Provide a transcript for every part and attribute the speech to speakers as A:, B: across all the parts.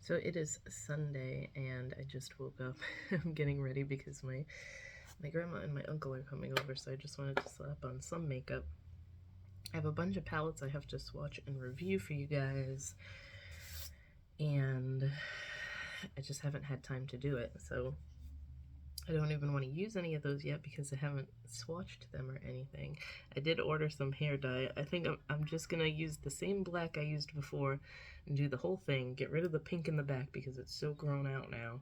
A: So it is Sunday and I just woke up. I'm getting ready because my grandma and my uncle are coming over, so I just wanted to slap on some makeup. I have a bunch of palettes I have to swatch and review for you guys, and I just haven't had time to do it, so I don't even want to use any of those yet because I haven't swatched them or anything. I did order some hair dye. I think I'm just gonna use the same black I used before and do the whole thing, get rid of the pink in the back because it's so grown out now,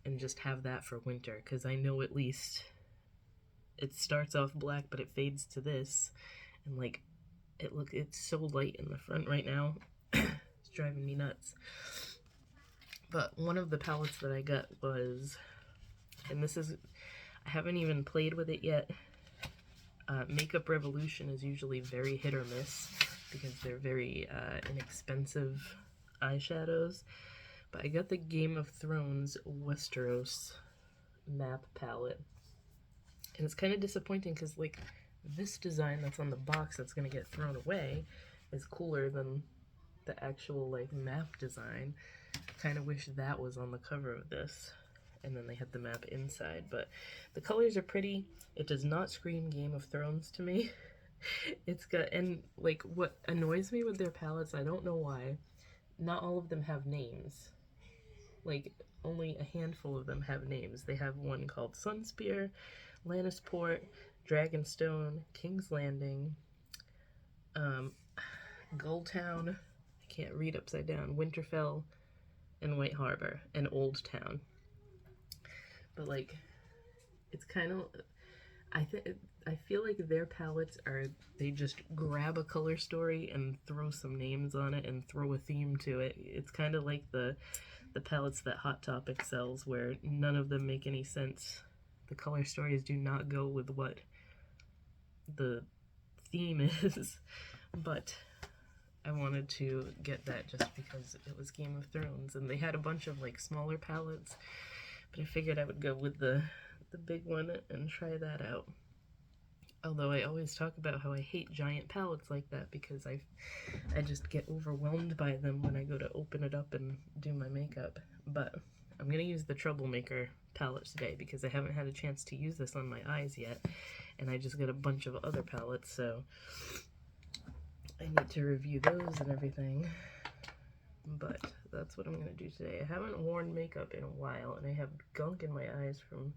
A: and just have that for winter, because I know at least it starts off black but it fades to this, and like it's so light in the front right now. It's driving me nuts. But one of the palettes that I got was, and this is, I haven't even played with it yet. Makeup Revolution is usually very hit or miss because they're very inexpensive eyeshadows. But I got the Game of Thrones Westeros map palette. And it's kind of disappointing because, like, this design that's on the box that's going to get thrown away is cooler than the actual, like, map design. Kind of wish that was on the cover of this. And then they had the map inside, but the colors are pretty. It does not scream Game of Thrones to me. It's got, and like what annoys me with their palettes, I don't know why, not all of them have names. Like only a handful of them have names. They have one called Sunspear, Lannisport, Dragonstone, King's Landing, Gulltown, I can't read upside down, Winterfell, and White Harbor, and Old Town. But like, it's kind of, I feel like their palettes are, they just grab a color story and throw some names on it and throw a theme to it. It's kind of like the palettes that Hot Topic sells, where none of them make any sense. The color stories do not go with what the theme is. But I wanted to get that just because it was Game of Thrones, and they had a bunch of like smaller palettes. But I figured I would go with the big one and try that out. Although I always talk about how I hate giant palettes like that because I just get overwhelmed by them when I go to open it up and do my makeup. But I'm going to use the Troublemaker palette today because I haven't had a chance to use this on my eyes yet. And I just got a bunch of other palettes, so I need to review those and everything. But that's what I'm going to do today. I haven't worn makeup in a while, and I have gunk in my eyes from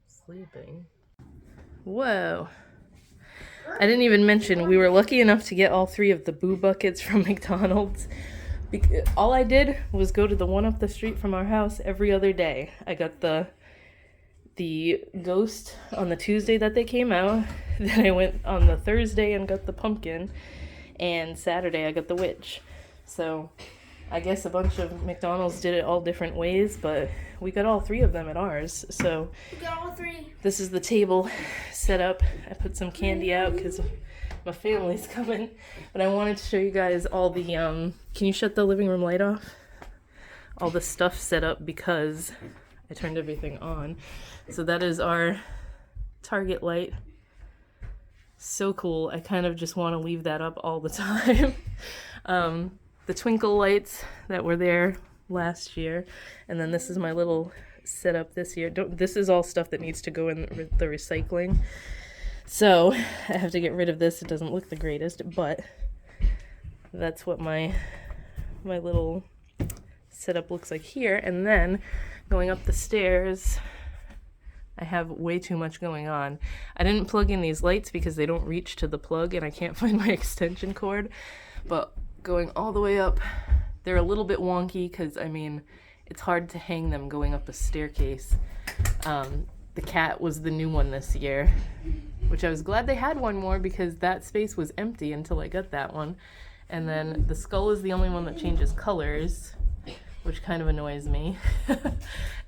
A: sleeping. Whoa. I didn't even mention, we were lucky enough to get all 3 of the Boo Buckets from McDonald's. All I did was go to the one up the street from our house every other day. I got the Ghost on the Tuesday that they came out. Then I went on the Thursday and got the Pumpkin. And Saturday I got the Witch. So I guess a bunch of McDonald's did it all different ways, but we got all 3 of them at ours. So
B: we got all 3.
A: This is the table set up. I put some candy out because my family's coming. But I wanted to show you guys all the, can you shut the living room light off? All the stuff set up because I turned everything on. So that is our Target light. So cool. I kind of just want to leave that up all the time. The twinkle lights that were there last year, and then this is my little setup this year. This is all stuff that needs to go in the recycling, so I have to get rid of this. It doesn't look the greatest, but that's what my little setup looks like here. And then going up the stairs, I have way too much going on. I didn't plug in these lights because they don't reach to the plug and I can't find my extension cord, but going all the way up, they're a little bit wonky because, I mean, it's hard to hang them going up a staircase. The cat was the new one this year, which I was glad they had one more because that space was empty until I got that one. And then the skull is the only one that changes colors, which kind of annoys me.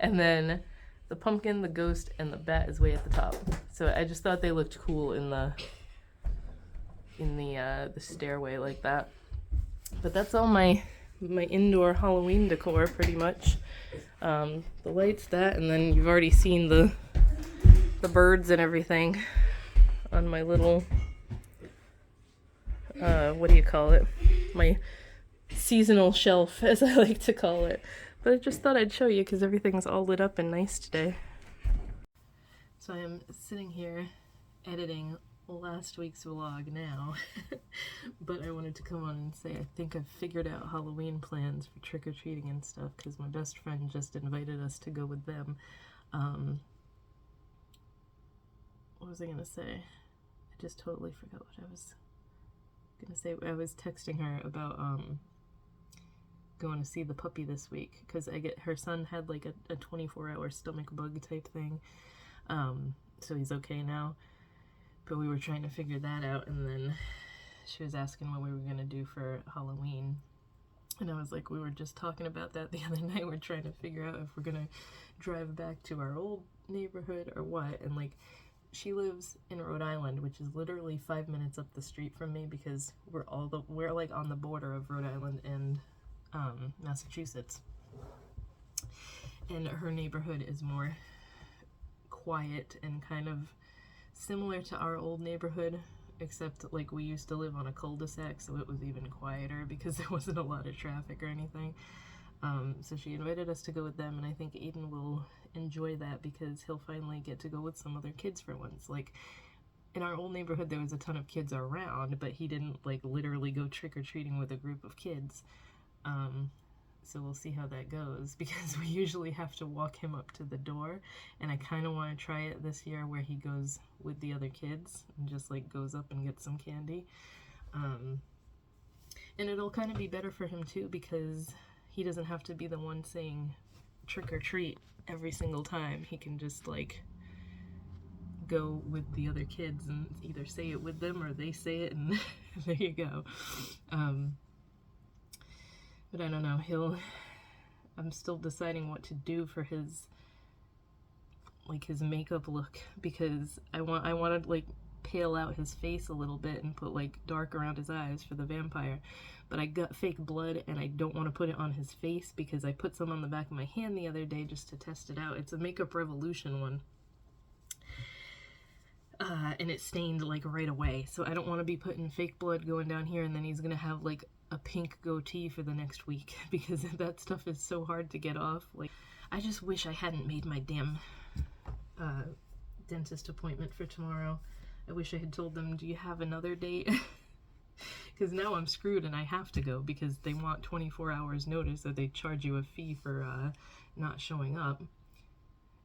A: And then the pumpkin, the ghost, and the bat is way at the top. So I just thought they looked cool in the stairway like that. But that's all my indoor Halloween decor, pretty much. The lights, that, and then you've already seen the birds and everything on my little, what do you call it? My seasonal shelf, as I like to call it. But I just thought I'd show you because everything's all lit up and nice today. So I am sitting here editing last week's vlog now, but I wanted to come on and say I think I've figured out Halloween plans for trick-or-treating and stuff because my best friend just invited us to go with them. What was I gonna say? I just totally forgot what I was gonna say. I was texting her about going to see the puppy this week because her son had like a 24-hour stomach bug type thing, so he's okay now, but we were trying to figure that out, and then she was asking what we were gonna do for Halloween, and I was like, we were just talking about that the other night. We're trying to figure out if we're gonna drive back to our old neighborhood or what. And like, she lives in Rhode Island, which is literally 5 minutes up the street from me because we're like on the border of Rhode Island and Massachusetts, and her neighborhood is more quiet and kind of similar to our old neighborhood, except like we used to live on a cul-de-sac, so it was even quieter because there wasn't a lot of traffic or anything. So she invited us to go with them, and I think Aiden will enjoy that because he'll finally get to go with some other kids for once. Like, in our old neighborhood there was a ton of kids around, but he didn't like literally go trick-or-treating with a group of kids. So we'll see how that goes because we usually have to walk him up to the door, and I kind of want to try it this year where he goes with the other kids and just like goes up and gets some candy. And it'll kind of be better for him too because he doesn't have to be the one saying trick or treat every single time. He can just like go with the other kids and either say it with them or they say it, and there you go. But I don't know, I'm still deciding what to do for his makeup look because I want to like pale out his face a little bit and put like dark around his eyes for the vampire. But I got fake blood and I don't want to put it on his face because I put some on the back of my hand the other day just to test it out. It's a Makeup Revolution one. And it stained like right away, so I don't want to be putting fake blood going down here and then he's gonna have like a pink goatee for the next week because that stuff is so hard to get off. Like, I just wish I hadn't made my damn dentist appointment for tomorrow. I wish I had told them, do you have another date? Because now I'm screwed and I have to go because they want 24 hours notice, or they charge you a fee for not showing up.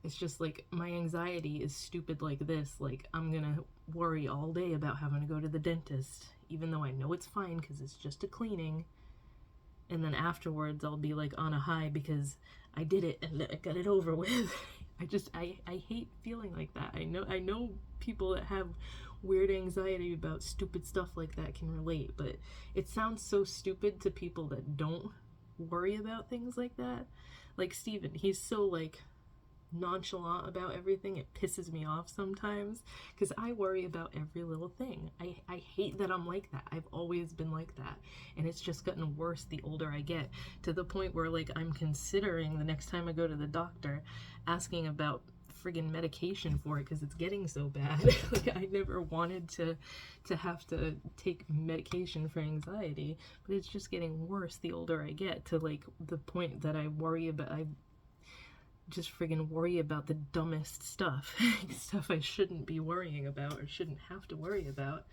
A: It's just like, my anxiety is stupid like this. Like, I'm gonna worry all day about having to go to the dentist, even though I know it's fine because it's just a cleaning. And then afterwards I'll be like on a high because I did it and I got it over with. I hate feeling like that. I know people that have weird anxiety about stupid stuff like that can relate, but it sounds so stupid to people that don't worry about things like that. Like Steven, he's so like nonchalant about everything. It pisses me off sometimes because I worry about every little thing. I hate that I'm like that. I've always been like that, and it's just gotten worse the older I get, to the point where like I'm considering the next time I go to the doctor asking about friggin' medication for it because it's getting so bad. Like, I never wanted to have to take medication for anxiety, but it's just getting worse the older I get, to like the point that I just friggin' worry about the dumbest stuff. Stuff I shouldn't be worrying about or shouldn't have to worry about.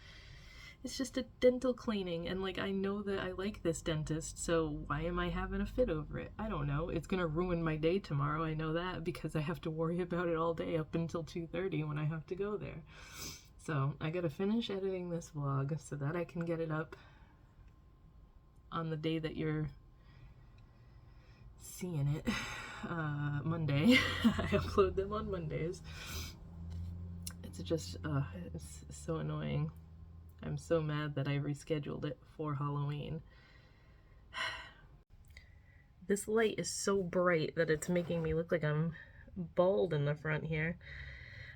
A: It's just a dental cleaning, and like, I know that I like this dentist, so why am I having a fit over it? I don't know. It's gonna ruin my day tomorrow, I know that, because I have to worry about it all day up until 2:30 when I have to go there. So I gotta finish editing this vlog so that I can get it up on the day that you're seeing it. Monday. I upload them on Mondays. It's just, it's so annoying. I'm so mad that I rescheduled it for Halloween. This light is so bright that it's making me look like I'm bald in the front here.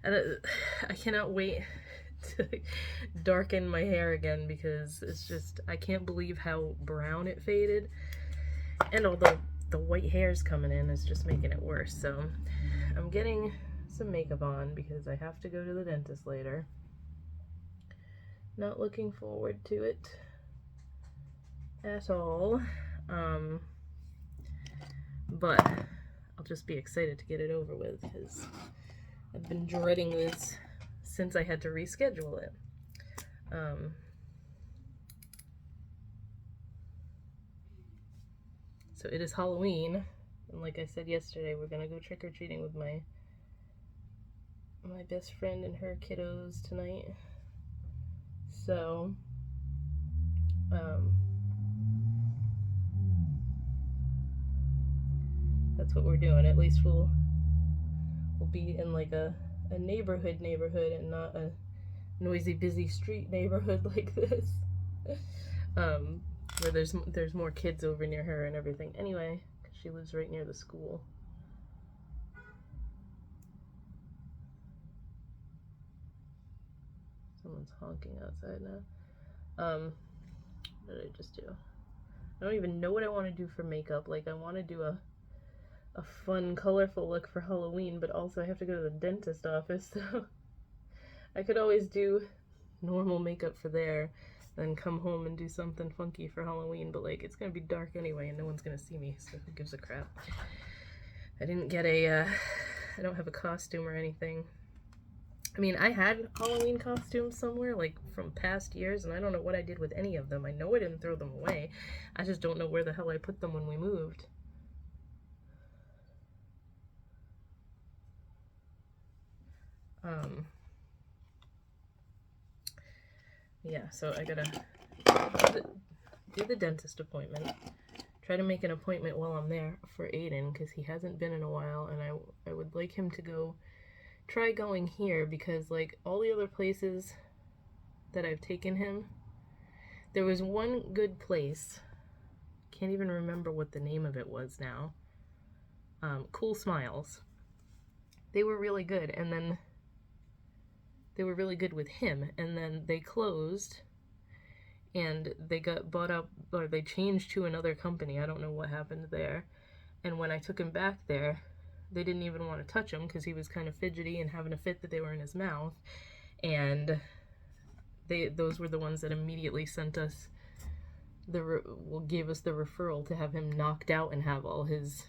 A: And I cannot wait to darken my hair again because it's just, I can't believe how brown it faded. And although the white hair's coming in, is just making it worse. So I'm getting some makeup on because I have to go to the dentist later. Not looking forward to it at all. But I'll just be excited to get it over with because I've been dreading this since I had to reschedule it. So it is Halloween, and like I said yesterday, we're gonna go trick-or-treating with my best friend and her kiddos tonight. So that's what we're doing. At least we'll be in like a neighborhood and not a noisy, busy street neighborhood like this. Where there's more kids over near her and everything. Anyway, 'cause she lives right near the school. Someone's honking outside now. What did I just do? I don't even know what I want to do for makeup. Like, I want to do a fun, colorful look for Halloween, but also I have to go to the dentist office, so I could always do normal makeup for there, then come home and do something funky for Halloween, but like, it's gonna be dark anyway and no one's gonna see me, so who gives a crap. I didn't get I don't have a costume or anything. I mean, I had Halloween costumes somewhere, like from past years, and I don't know what I did with any of them. I know I didn't throw them away. I just don't know where the hell I put them when we moved. Yeah, so I gotta do the dentist appointment. Try to make an appointment while I'm there for Aiden, because he hasn't been in a while, and I would like him to try going here, because like all the other places that I've taken him, there was one good place, can't even remember what the name of it was now, Cool Smiles. They were really good, and then they were really good with him, and then they closed and they got bought up, or they changed to another company. I don't know what happened there. And when I took him back there, they didn't even want to touch him because he was kind of fidgety and having a fit that they were in his mouth. And those were the ones that immediately sent us gave us the referral to have him knocked out and have all his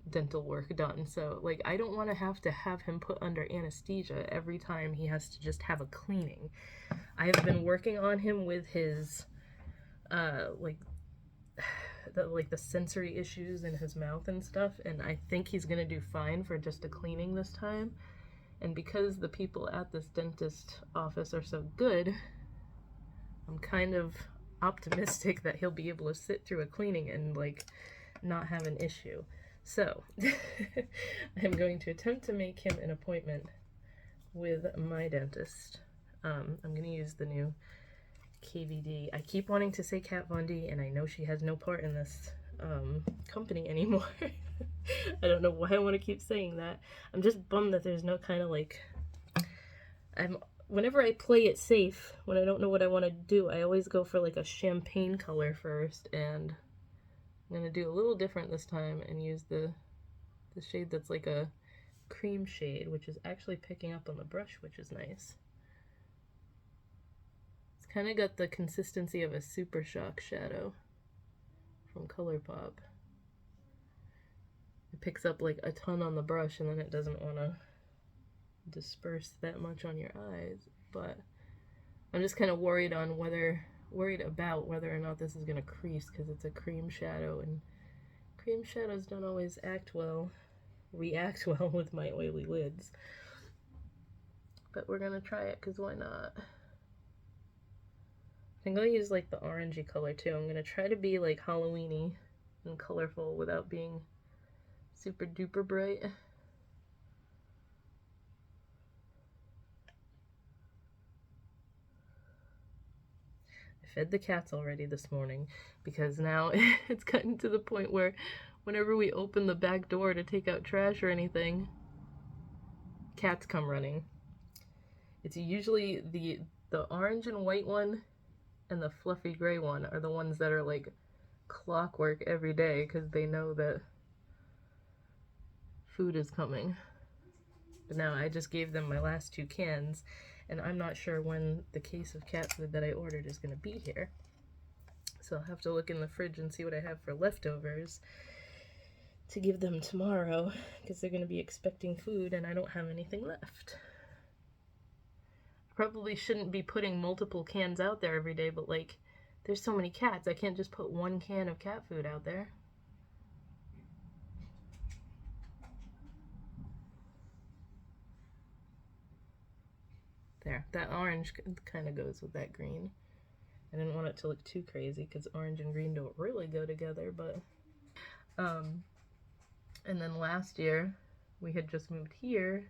A: dental work done. So like, I don't want to have him put under anesthesia every time he has to just have a cleaning. I have been working on him with his like the sensory issues in his mouth and stuff, and I think he's gonna do fine for just a cleaning this time. And because the people at this dentist office are so good, I'm kind of optimistic that he'll be able to sit through a cleaning and like not have an issue. So I'm going to attempt to make him an appointment with my dentist. I'm going to use the new KVD. I keep wanting to say Kat Von D, and I know she has no part in this company anymore. I don't know why I want to keep saying that. I'm just bummed that there's no kind of like... Whenever I play it safe, when I don't know what I want to do, I always go for like a champagne color first, and I'm going to do a little different this time and use the shade that's like a cream shade, which is actually picking up on the brush, which is nice. It's kind of got the consistency of a Super Shock shadow from ColourPop. It picks up like a ton on the brush, and then it doesn't want to disperse that much on your eyes, but I'm just kind of worried about whether or not this is going to crease, because it's a cream shadow, and cream shadows don't always react well with my oily lids. But we're going to try it, because why not? I'm going to use like the orangey color too. I'm going to try to be like Halloween-y and colorful without being super duper bright. Fed the cats already this morning, because now it's gotten to the point where whenever we open the back door to take out trash or anything, cats come running. It's usually the orange and white one and the fluffy gray one are the ones that are like clockwork every day, because they know that food is coming. But now I just gave them my last 2 cans, and I'm not sure when the case of cat food that I ordered is going to be here. So I'll have to look in the fridge and see what I have for leftovers to give them tomorrow, because they're going to be expecting food and I don't have anything left. Probably shouldn't be putting multiple cans out there every day, but like, there's so many cats, I can't just put one can of cat food out there. There, that orange kind of goes with that green. I didn't want it to look too crazy because orange and green don't really go together, but and then last year we had just moved here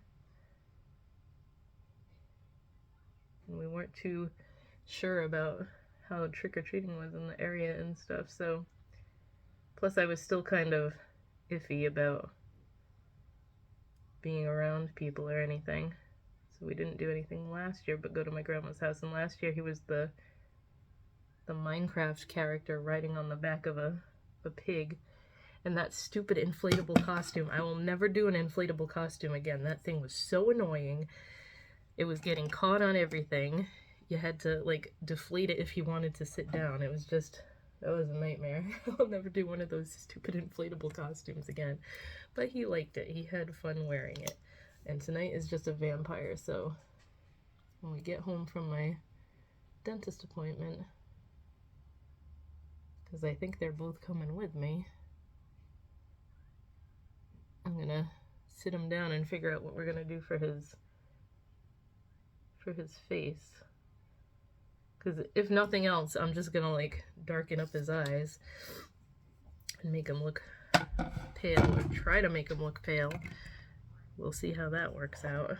A: and we weren't too sure about how trick-or-treating was in the area and stuff, so plus I was still kind of iffy about being around people or anything, so we didn't do anything last year but go to my grandma's house. And last year he was the Minecraft character riding on the back of a pig, and that stupid inflatable costume. I will never do an inflatable costume again. That thing was so annoying. It was getting caught on everything. You had to like deflate it if you wanted to sit down. It was just, that was a nightmare. I'll never do one of those stupid inflatable costumes again. But he liked it. He had fun wearing it. And tonight is just a vampire, so when we get home from my dentist appointment, because I think they're both coming with me, I'm gonna sit him down and figure out what we're gonna do for his face. Because if nothing else, I'm just gonna like darken up his eyes and make him look pale, or try to make him look pale. We'll see how that works out.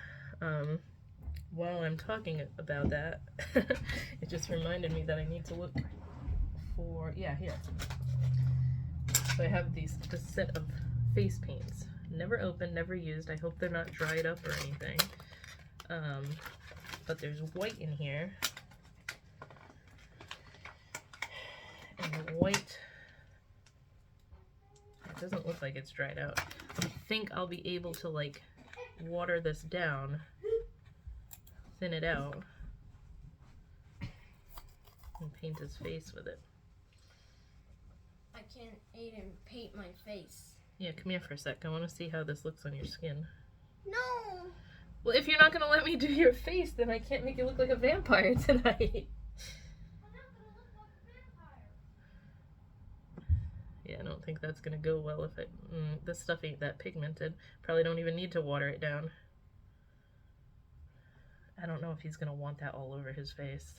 A: While I'm talking about that, it just reminded me that I need to look for, yeah, here. So I have this set of face paints. Never opened, never used. I hope they're not dried up or anything. But there's white in here. And the white, it doesn't look like it's dried out. I think I'll be able to like water this down, thin it out, and paint his face with it.
B: I can't even paint my face.
A: Yeah, come here for a sec. I want to see how this looks on your skin.
B: No!
A: Well, if you're not going to let me do your face, then I can't make you look like a vampire tonight. Yeah, I don't think that's going to go well if it... this stuff ain't that pigmented. Probably don't even need to water it down. I don't know if he's going to want that all over his face.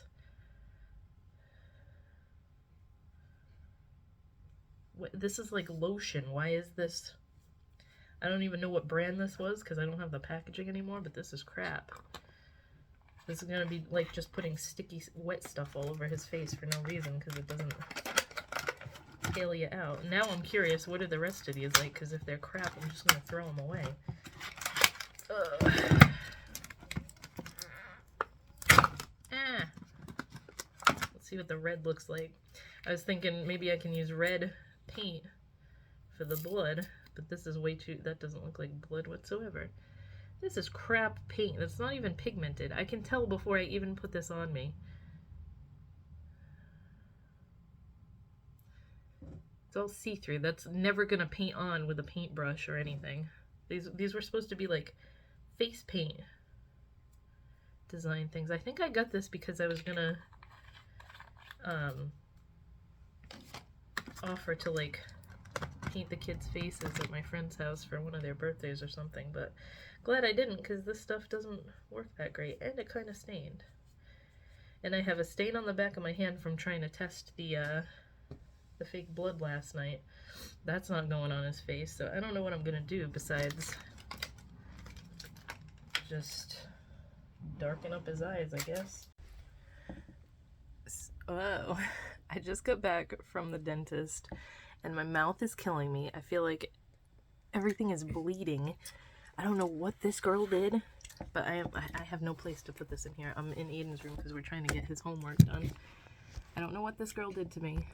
A: This is like lotion. Why is this? I don't even know what brand this was because I don't have the packaging anymore, but this is crap. This is going to be like just putting sticky wet stuff all over his face for no reason because it doesn't pale you out. Now I'm curious, what are the rest of these like? Because if they're crap, I'm just going to throw them away. Ugh. Let's see what the red looks like. I was thinking maybe I can use red paint for the blood, but this is way too, that doesn't look like blood whatsoever. This is crap paint. That's not even pigmented. I can tell before I even put this on me. It's all see-through. That's never gonna paint on with a paintbrush or anything. These were supposed to be like face paint design things. I think I got this because I was gonna offer to like paint the kids' faces at my friend's house for one of their birthdays or something, but glad I didn't because this stuff doesn't work that great, and it kind of stained. And I have a stain on the back of my hand from trying to test the fake blood last night. That's not going on his face, so I don't know what I'm gonna do besides just darken up his eyes, I guess. Oh, I just got back from the dentist and my mouth is killing me. I feel like everything is bleeding. I don't know what this girl did, but I have no place to put this in here. I'm in Aiden's room because we're trying to get his homework done. I don't know what this girl did to me,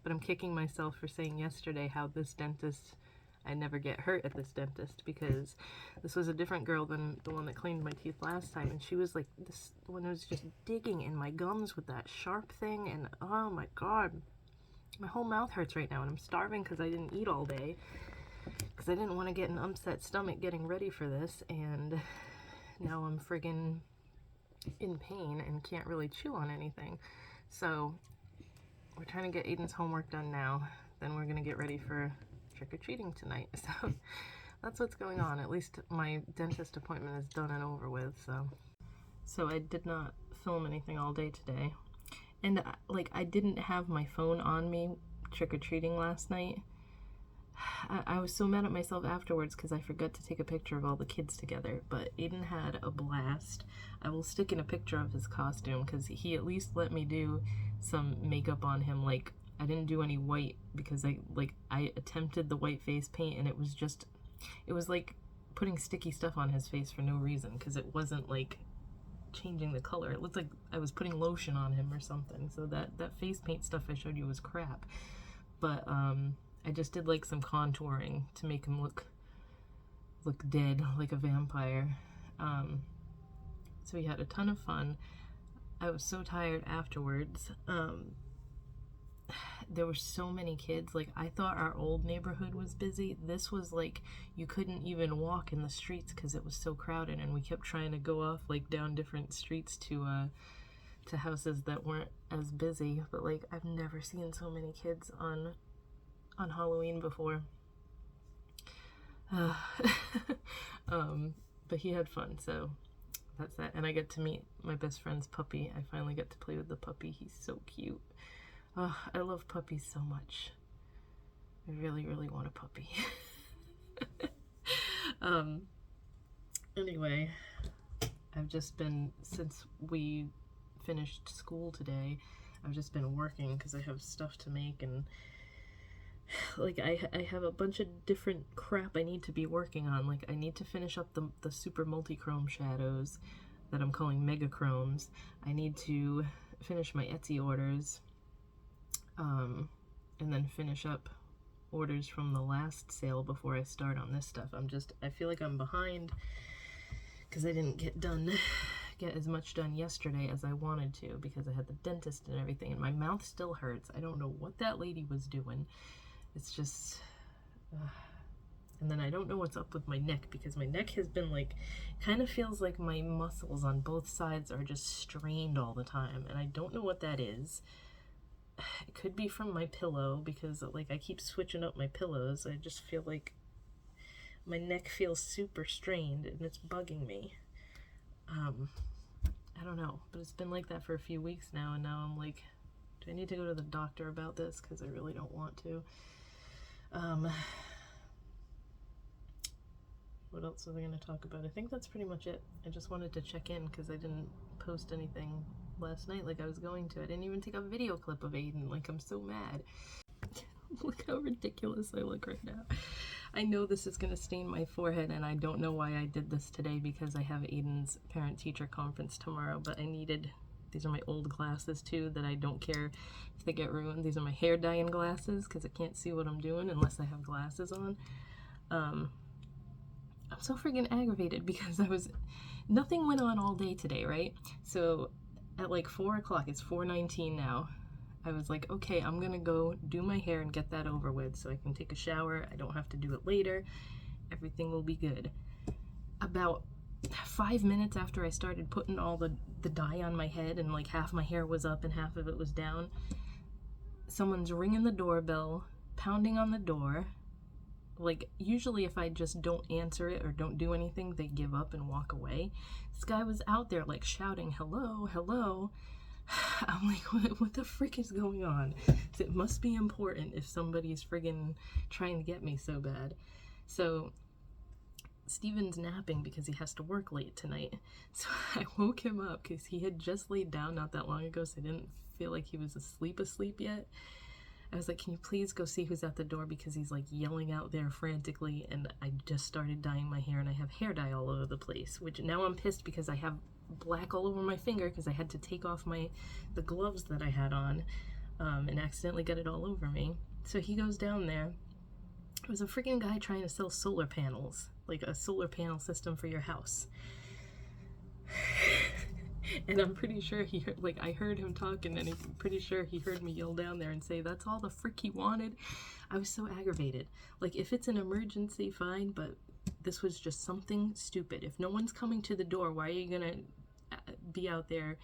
A: but I'm kicking myself for saying yesterday how this dentist, I never get hurt at this dentist, because this was a different girl than the one that cleaned my teeth last time, and she was like, this one was just digging in my gums with that sharp thing, and oh my god, My whole mouth hurts right now, and I'm starving because I didn't eat all day. Because I didn't want to get an upset stomach getting ready for this, and now I'm friggin' in pain and can't really chew on anything. So we're trying to get Aiden's homework done now. Then we're gonna get ready for trick-or-treating tonight. So that's what's going on. At least my dentist appointment is done and over with. So I did not film anything all day today, and like I didn't have my phone on me trick-or-treating last night. I was so mad at myself afterwards because I forgot to take a picture of all the kids together, but Aiden had a blast. I will stick in a picture of his costume because he at least let me do some makeup on him. Like, I didn't do any white because I attempted the white face paint, and it was like putting sticky stuff on his face for no reason because it wasn't like changing the color. It looked like I was putting lotion on him or something. So that face paint stuff I showed you was crap. But I just did like some contouring to make him look dead, like a vampire. So we had a ton of fun. I was so tired afterwards. There were so many kids. Like, I thought our old neighborhood was busy. This was like you couldn't even walk in the streets because it was so crowded, and we kept trying to go off like down different streets to houses that weren't as busy. But like, I've never seen so many kids on Halloween before. But he had fun, so that's that. And I get to meet my best friend's puppy. I finally get to play with the puppy. He's so cute. I love puppies so much. I really, really want a puppy. Anyway, I've just been, since we finished school today, I've just been working because I have stuff to make, and like I have a bunch of different crap I need to be working on. Like, I need to finish up the super multi-chrome shadows that I'm calling mega chromes. I need to finish my Etsy orders, and then finish up orders from the last sale before I start on this stuff. I feel like I'm behind because I didn't get as much done yesterday as I wanted to because I had the dentist and everything, and my mouth still hurts. I don't know what that lady was doing. It's just, and then I don't know what's up with my neck because my neck has been like, kind of feels like my muscles on both sides are just strained all the time, and I don't know what that is. It could be from my pillow because like I keep switching up my pillows. I just feel like my neck feels super strained and it's bugging me. I don't know, but it's been like that for a few weeks now, and now I'm like, do I need to go to the doctor about this? Because I really don't want to. What else was I going to talk about? I think that's pretty much it. I just wanted to check in because I didn't post anything last night like I was going to. I didn't even take a video clip of Aiden. Like, I'm so mad. Look how ridiculous I look right now. I know this is going to stain my forehead, and I don't know why I did this today because I have Aiden's parent-teacher conference tomorrow, but I needed... These are my old glasses, too, that I don't care if they get ruined. These are my hair dyeing glasses because I can't see what I'm doing unless I have glasses on. I'm so freaking aggravated because nothing went on all day today, right? So at like 4 o'clock, it's 4:19 now, I was like, okay, I'm gonna go do my hair and get that over with so I can take a shower. I don't have to do it later. Everything will be good. About 5 minutes after I started putting all the dye on my head and like half my hair was up and half of it was down, someone's ringing the doorbell, pounding on the door. Like, usually if I just don't answer it or don't do anything, they give up and walk away. This guy was out there like shouting, hello, hello. I'm like, what the frick is going on? It must be important if somebody's friggin' trying to get me so bad. So Steven's napping because he has to work late tonight. So I woke him up because he had just laid down not that long ago, so I didn't feel like he was asleep yet. I was like, can you please go see who's at the door because he's like yelling out there frantically, and I just started dyeing my hair and I have hair dye all over the place, which now I'm pissed because I have black all over my finger because I had to take off the gloves that I had on and accidentally got it all over me. So he goes down there. It was a freaking guy trying to sell solar panels, like a solar panel system for your house. And I'm pretty sure he heard, like, I heard him talking, and I'm pretty sure he heard me yell down there and say, "That's all the frick he wanted." I was so aggravated. Like, if it's an emergency, fine, but this was just something stupid. If no one's coming to the door, why are you gonna be out there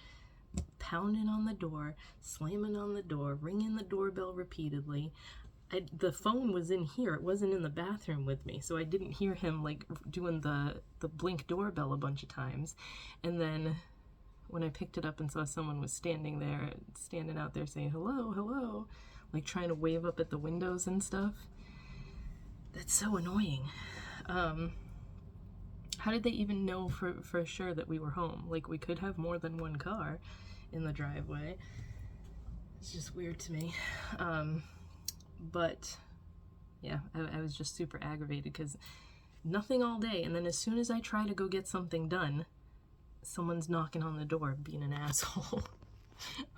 A: pounding on the door, slamming on the door, ringing the doorbell repeatedly? The phone was in here. It wasn't in the bathroom with me, so I didn't hear him like doing the blink doorbell a bunch of times. And then when I picked it up and saw someone was standing out there saying hello, hello, like trying to wave up at the windows and stuff. That's so annoying. How did they even know for sure that we were home? Like, we could have more than one car in the driveway. It's just weird to me. But yeah, I was just super aggravated because nothing all day, and then as soon as I try to go get something done, someone's knocking on the door being an asshole.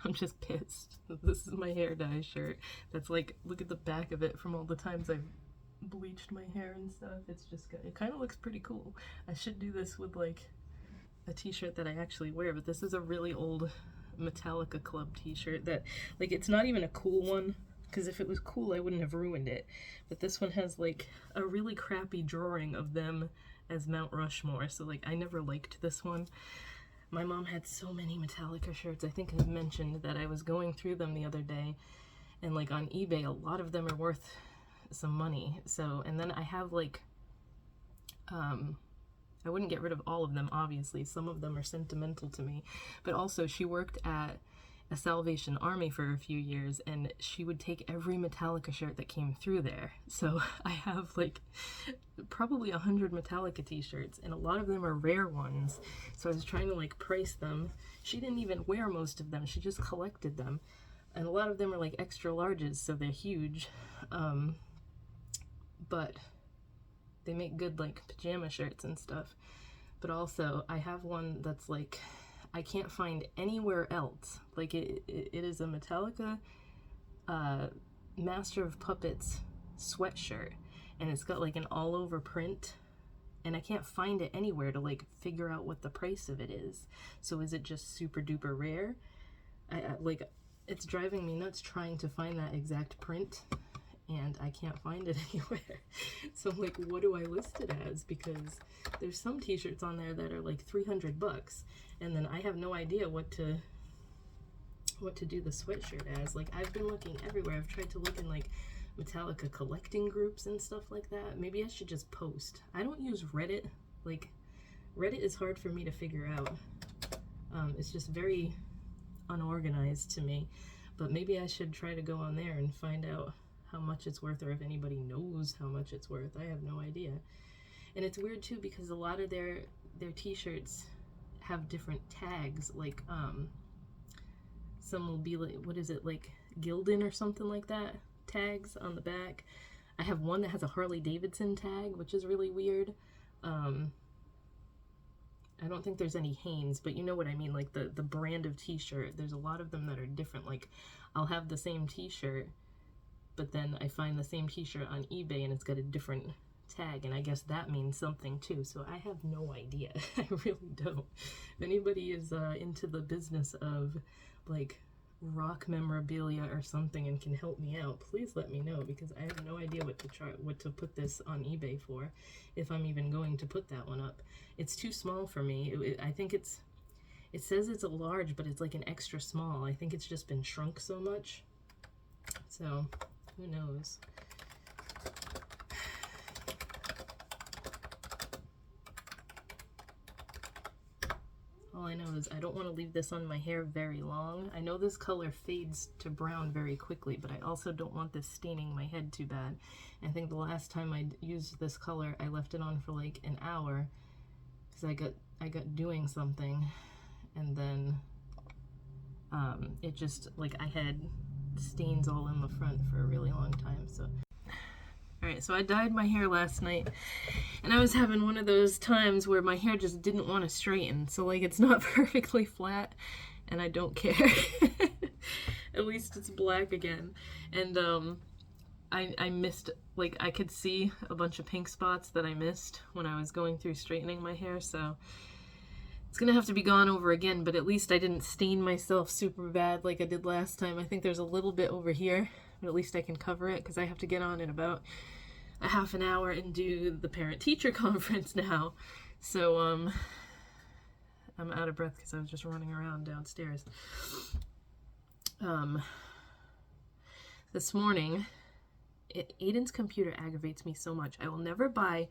A: I'm just pissed. This is my hair dye shirt. That's like, look at the back of it from all the times I've bleached my hair and stuff. It's just, it kind of looks pretty cool. I should do this with like a t-shirt that I actually wear, but this is a really old Metallica Club t-shirt that, like, it's not even a cool one, because if it was cool I wouldn't have ruined it, but this one has like a really crappy drawing of them as Mount Rushmore, so like I never liked this one. My mom had so many Metallica shirts. I think I've mentioned that I was going through them the other day, and like on eBay a lot of them are worth some money. So, and then I have like I wouldn't get rid of all of them, obviously. Some of them are sentimental to me, but also she worked at a Salvation Army for a few years, and she would take every Metallica shirt that came through there. So I have like probably 100 Metallica t-shirts, and a lot of them are rare ones. So I was trying to like price them. She didn't even wear most of them, she just collected them. And a lot of them are like extra larges, so they're huge. But they make good like pajama shirts and stuff. But also I have one that's like, I can't find anywhere else. Like it is a Metallica Master of Puppets sweatshirt, and it's got like an all over print, and I can't find it anywhere to like figure out what the price of it is. So is it just super duper rare? I like, it's driving me nuts trying to find that exact print, and I can't find it anywhere. So I'm like, what do I list it as? Because there's some t-shirts on there that are like $300, and then I have no idea what to do the sweatshirt as. Like, I've been looking everywhere. I've tried to look in like Metallica collecting groups and stuff like that. Maybe I should just post. I don't use Reddit. Like, Reddit is hard for me to figure out. It's just very unorganized to me. But maybe I should try to go on there and find out how much it's worth, or if anybody knows how much it's worth. I have no idea. And it's weird too, because a lot of their t-shirts have different tags. Like some will be like, what is it, like Gildan or something like that, tags on the back. I have one that has a Harley Davidson tag, which is really weird. I don't think there's any Hanes, but you know what I mean, like the brand of t-shirt. There's a lot of them that are different. Like, I'll have the same t-shirt, but then I find the same t-shirt on eBay and it's got a different tag, and I guess that means something too. So I have no idea. I really don't. If anybody is into the business of like rock memorabilia or something and can help me out, please let me know, because I have no idea what to put this on eBay for, if I'm even going to put that one up. It's too small for me. I think it says it's a large, but it's like an extra small. I think it's just been shrunk so much. So who knows? All I know is I don't want to leave this on my hair very long. I know this color fades to brown very quickly, but I also don't want this staining my head too bad. I think the last time I used this color, I left it on for like an hour because I got doing something, and then it just, like, I had stains all in the front for a really long time. So alright, so I dyed my hair last night, and I was having one of those times where my hair just didn't want to straighten. So, like, it's not perfectly flat, and I don't care. At least it's black again. And I missed, like, I could see a bunch of pink spots that I missed when I was going through straightening my hair. So It's gonna have to be gone over again, but at least I didn't stain myself super bad like I did last time. I think there's a little bit over here, but at least I can cover it because I have to get on in about a half an hour and do the parent-teacher conference now. So, I'm out of breath because I was just running around downstairs. This morning, Aiden's computer aggravates me so much. I will never buy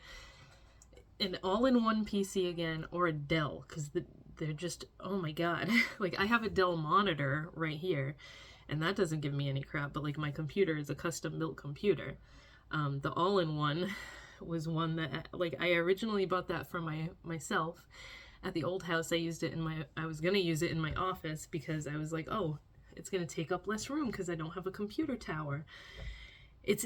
A: an all-in-one PC again or a Dell because they're just, oh my god. Like, I have a Dell monitor right here, and that doesn't give me any crap, but like my computer is a custom-built computer. The all-in-one was one that, like, I originally bought that for myself. At the old house, I was gonna use it in my office because I was like, oh, it's gonna take up less room because I don't have a computer tower. It's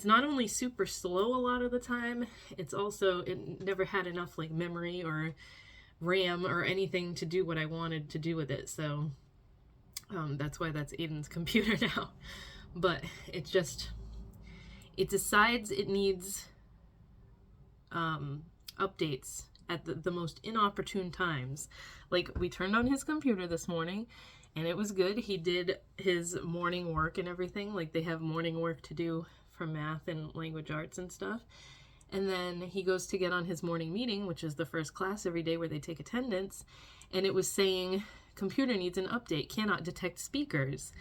A: not only super slow a lot of the time, it's also, it never had enough like memory or RAM or anything to do what I wanted to do with it. So that's why that's Aiden's computer now. But it decides it needs updates at the most inopportune times. Like, we turned on his computer this morning and it was good. He did his morning work and everything. Like, they have morning work to do for math and language arts and stuff. And then he goes to get on his morning meeting, which is the first class every day where they take attendance. And it was saying, computer needs an update, cannot detect speakers.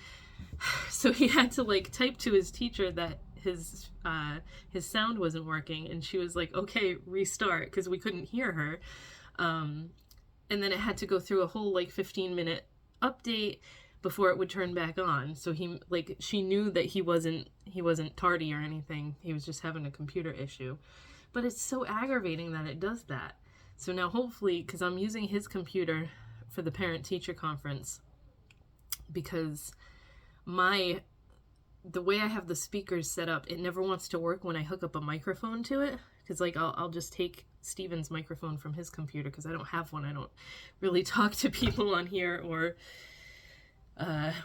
A: So he had to like type to his teacher that his sound wasn't working. And she was like, okay, restart, because we couldn't hear her. And then it had to go through a whole like 15-minute update before it would turn back on. So she knew that he wasn't tardy or anything. He was just having a computer issue. But it's so aggravating that it does that. So now hopefully, because I'm using his computer for the parent-teacher conference, because the way I have the speakers set up, it never wants to work when I hook up a microphone to it. Because like I'll just take Steven's microphone from his computer because I don't have one. I don't really talk to people on here, or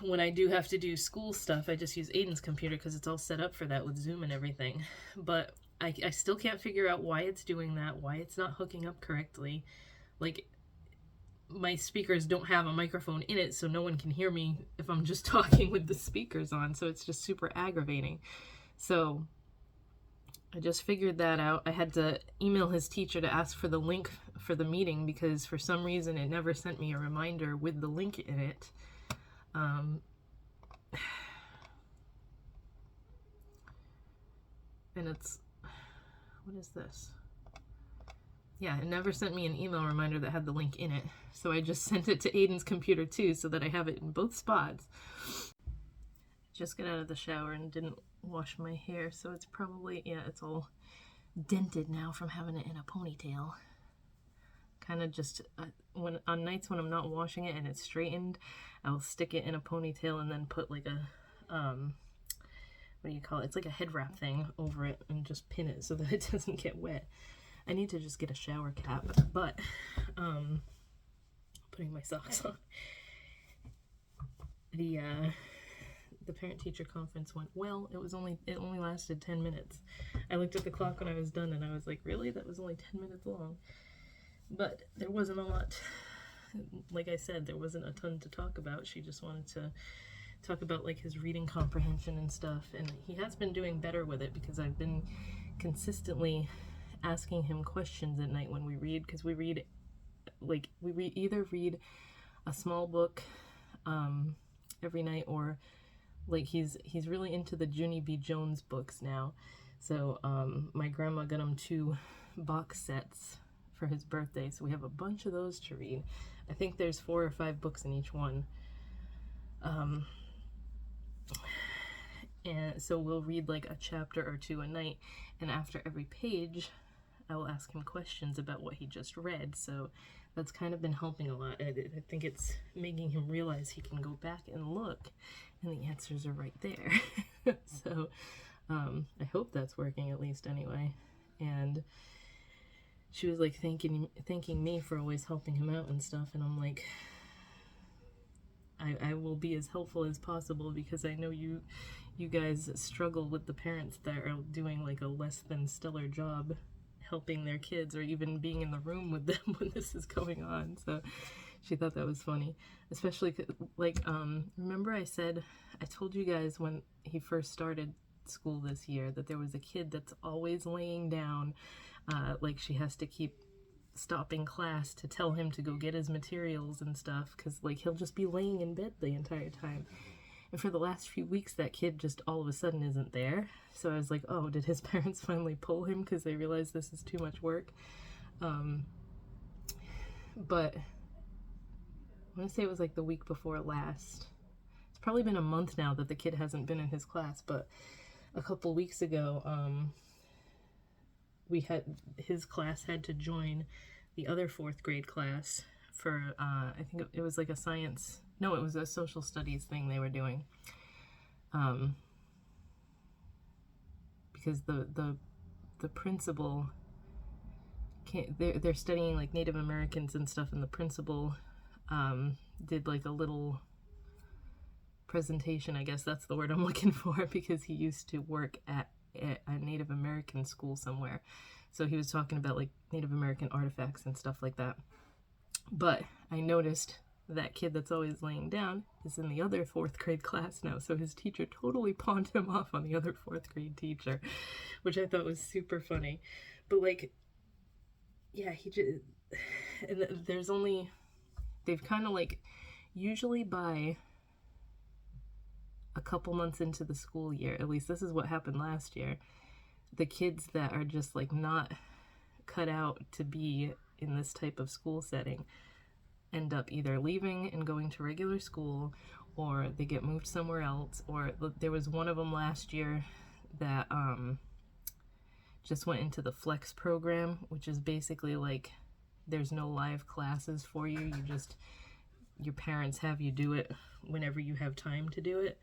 A: when I do have to do school stuff, I just use Aiden's computer because it's all set up for that with Zoom and everything. But I still can't figure out why it's doing that, why it's not hooking up correctly. Like, my speakers don't have a microphone in it, so no one can hear me if I'm just talking with the speakers on, so it's just super aggravating. So I just figured that out. I had to email his teacher to ask for the link for the meeting because for some reason it never sent me a reminder with the link in it. And it's, what is this? Yeah, it never sent me an email reminder that had the link in it. So I just sent it to Aiden's computer too, so that I have it in both spots. Just got out of the shower and didn't wash my hair, so it's probably, yeah, it's all dented now from having it in a ponytail. Kind of just, on nights when I'm not washing it and it's straightened, I'll stick it in a ponytail and then put like a, what do you call it? It's like a head wrap thing over it and just pin it so that it doesn't get wet. I need to just get a shower cap, but putting my socks on. The parent-teacher conference went well. It only lasted 10 minutes. I looked at the clock when I was done and I was like, really? That was only 10 minutes long. But there wasn't a lot. Like I said, there wasn't a ton to talk about. She just wanted to talk about like his reading comprehension and stuff, and he has been doing better with it because I've been consistently asking him questions at night when we read, because we either read a small book every night, or like he's really into the Junie B. Jones books now. So my grandma got him 2 box sets for his birthday, so we have a bunch of those to read. I think there's 4 or 5 books in each one. And so we'll read like a chapter or 2 a night, and after every page I will ask him questions about what he just read. So that's kind of been helping a lot. I think it's making him realize he can go back and look and the answers are right there. So I hope that's working, at least anyway. And she was like thanking me for always helping him out and stuff, and I'm like, I will be as helpful as possible because I know you guys struggle with the parents that are doing like a less than stellar job helping their kids or even being in the room with them when this is going on. So she thought that was funny, especially like remember I told you guys when he first started school this year that there was a kid that's always laying down, like she has to keep stopping class to tell him to go get his materials and stuff, because like he'll just be laying in bed the entire time. And for the last few weeks that kid just all of a sudden isn't there. So I was like, oh, did his parents finally pull him because they realized this is too much work? But I want to say it was like the week before last. It's probably been a month now that the kid hasn't been in his class, but a couple weeks ago his class had to join the other 4th grade class for I think it was like a science, no, it was a social studies thing they were doing, because the principal can't, they're studying like Native Americans and stuff, and the principal did like a little presentation, I guess that's the word I'm looking for, because he used to work at a Native American school somewhere. So he was talking about like Native American artifacts and stuff like that. But I noticed that kid that's always laying down is in the other 4th grade class now. So his teacher totally pawned him off on the other 4th grade teacher, which I thought was super funny. But like, yeah, they've kind of like, usually by a couple months into the school year, at least this is what happened last year, the kids that are just like not cut out to be in this type of school setting end up either leaving and going to regular school, or they get moved somewhere else. Or there was one of them last year that just went into the flex program, which is basically like there's no live classes for you, your parents have you do it whenever you have time to do it.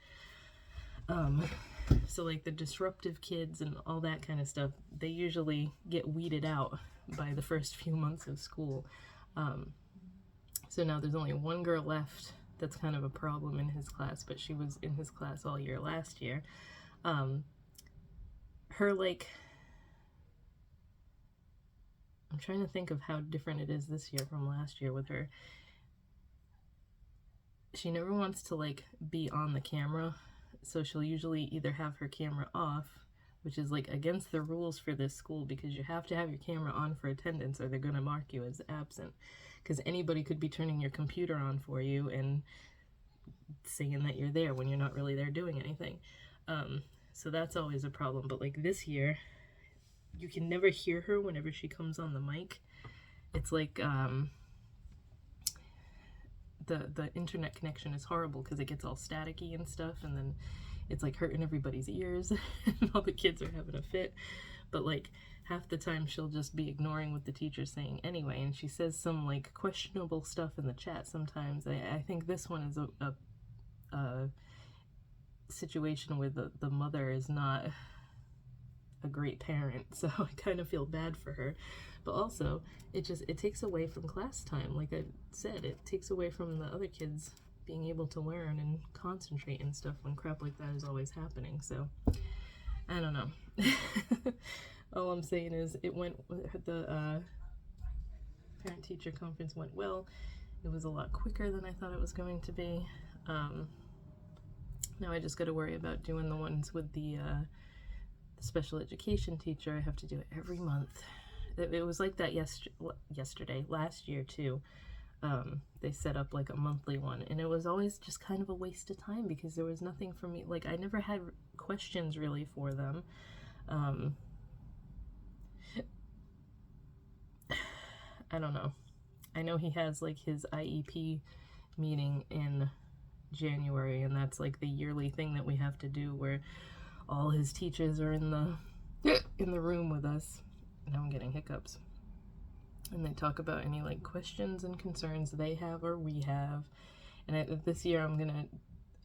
A: So like the disruptive kids and all that kind of stuff, they usually get weeded out by the first few months of school. So now there's only one girl left that's kind of a problem in his class, but she was in his class all year last year. Her, like, I'm trying to think of how different it is this year from last year with her. She never wants to like be on the camera, so she'll usually either have her camera off, which is like against the rules for this school, because you have to have your camera on for attendance or they're going to mark you as absent, because anybody could be turning your computer on for you and saying that you're there when you're not really there doing anything. So that's always a problem. But like this year, you can never hear her whenever she comes on the mic. It's like the internet connection is horrible because it gets all staticky and stuff, and then it's like hurting everybody's ears and all the kids are having a fit. But like half the time she'll just be ignoring what the teacher's saying anyway, and she says some like questionable stuff in the chat sometimes. I think this one is a situation where the mother is not a great parent, so I kind of feel bad for her. But also it takes away from class time. Like I said, it takes away from the other kids being able to learn and concentrate and stuff when crap like that is always happening. So I don't know. All I'm saying is the parent teacher conference went well. It was a lot quicker than I thought it was going to be. Now I just got to worry about doing the ones with the special education teacher. I have to do it every month. It was like that last year too. They set up like a monthly one, and it was always just kind of a waste of time because there was nothing for me. Like I never had questions really for them. I don't know. I know he has like his IEP meeting in January, and that's like the yearly thing that we have to do where all his teachers are in the room with us. Now I'm getting hiccups. And they talk about any like questions and concerns they have or we have. And this year I'm gonna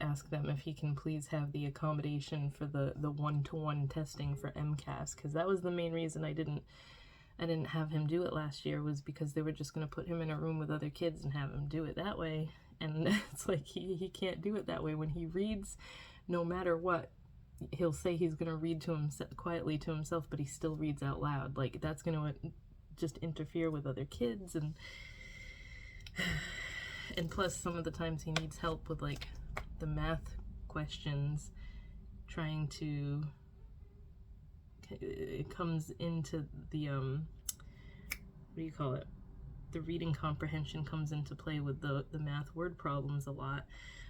A: ask them if he can please have the accommodation for the one-to-one testing for MCAS, because that was the main reason I didn't have him do it last year, was because they were just gonna put him in a room with other kids and have him do it that way. And it's like he can't do it that way. When he reads, no matter what, he'll say he's gonna read to himself quietly to himself, but he still reads out loud. Like, that's gonna just interfere with other kids, and plus some of the times he needs help with like the math questions, trying to, it comes into the what do you call it, the reading comprehension comes into play with the math word problems a lot.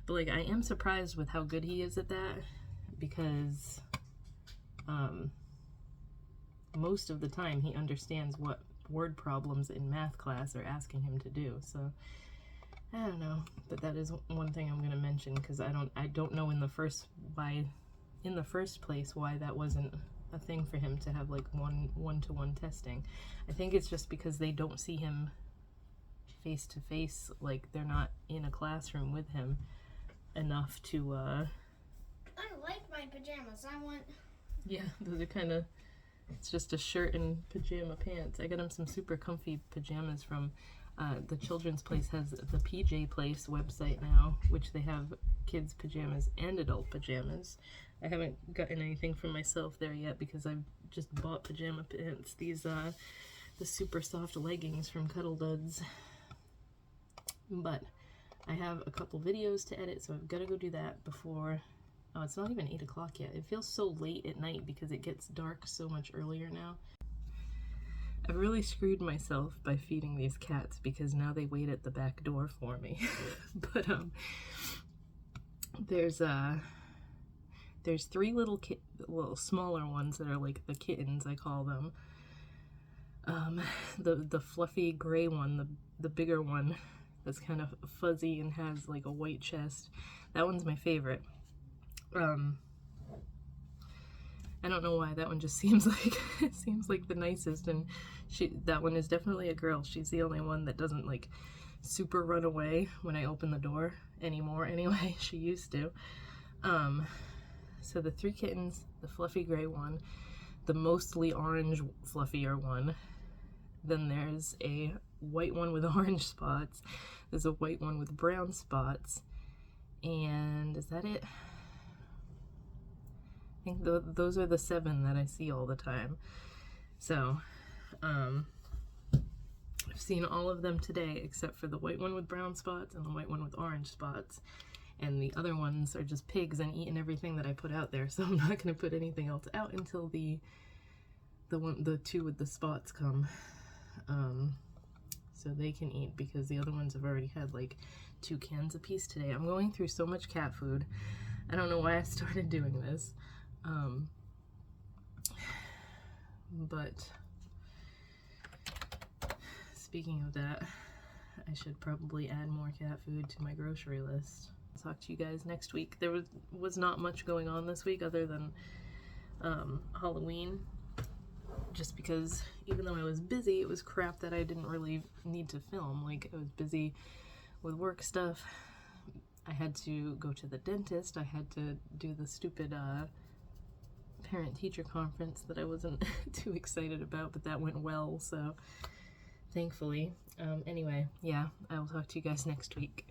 A: But like, I am surprised with how good he is at that, because most of the time he understands what word problems in math class are asking him to do. So I don't know, but that is one thing I'm going to mention, because I don't know in the first place why that wasn't a thing for him to have like one-to-one testing. I think it's just because they don't see him face to face, like they're not in a classroom with him enough to
B: I like my pajamas. I want...
A: Yeah, those are kind of, it's just a shirt and pajama pants. I got him some super comfy pajamas from the Children's Place has the PJ Place website now, which they have kids pajamas and adult pajamas. I haven't gotten anything for myself there yet because I've just bought pajama pants. These the super soft leggings from Cuddle Duds. But I have a couple videos to edit, so I've got to go do that before... Oh, it's not even 8 o'clock yet. It feels so late at night because it gets dark so much earlier now. I've really screwed myself by feeding these cats because now they wait at the back door for me. But there's 3 little smaller ones that are like the kittens, I call them. The fluffy gray one, the bigger one that's kind of fuzzy and has like a white chest. That one's my favorite. I don't know why, that one just seems like the nicest, and that one is definitely a girl. She's the only one that doesn't like super run away when I open the door anymore anyway. She used to. So the 3 kittens, the fluffy gray one, the mostly orange fluffier one, then there's a white one with orange spots, there's a white one with brown spots, and is that it? I think those are the 7 that I see all the time. So I've seen all of them today except for the white one with brown spots and the white one with orange spots, and the other ones are just pigs and eating everything that I put out there, so I'm not going to put anything else out until the 2 with the spots come, so they can eat, because the other ones have already had like 2 cans apiece today. I'm going through so much cat food. I don't know why I started doing this. But speaking of that, I should probably add more cat food to my grocery list. I'll talk to you guys next week. There was not much going on this week other than Halloween, just because even though I was busy, it was crap that I didn't really need to film. Like, I was busy with work stuff. I had to go to the dentist. I had to do the stupid parent-teacher conference that I wasn't too excited about, but that went well, so thankfully. Anyway, yeah, I will talk to you guys next week.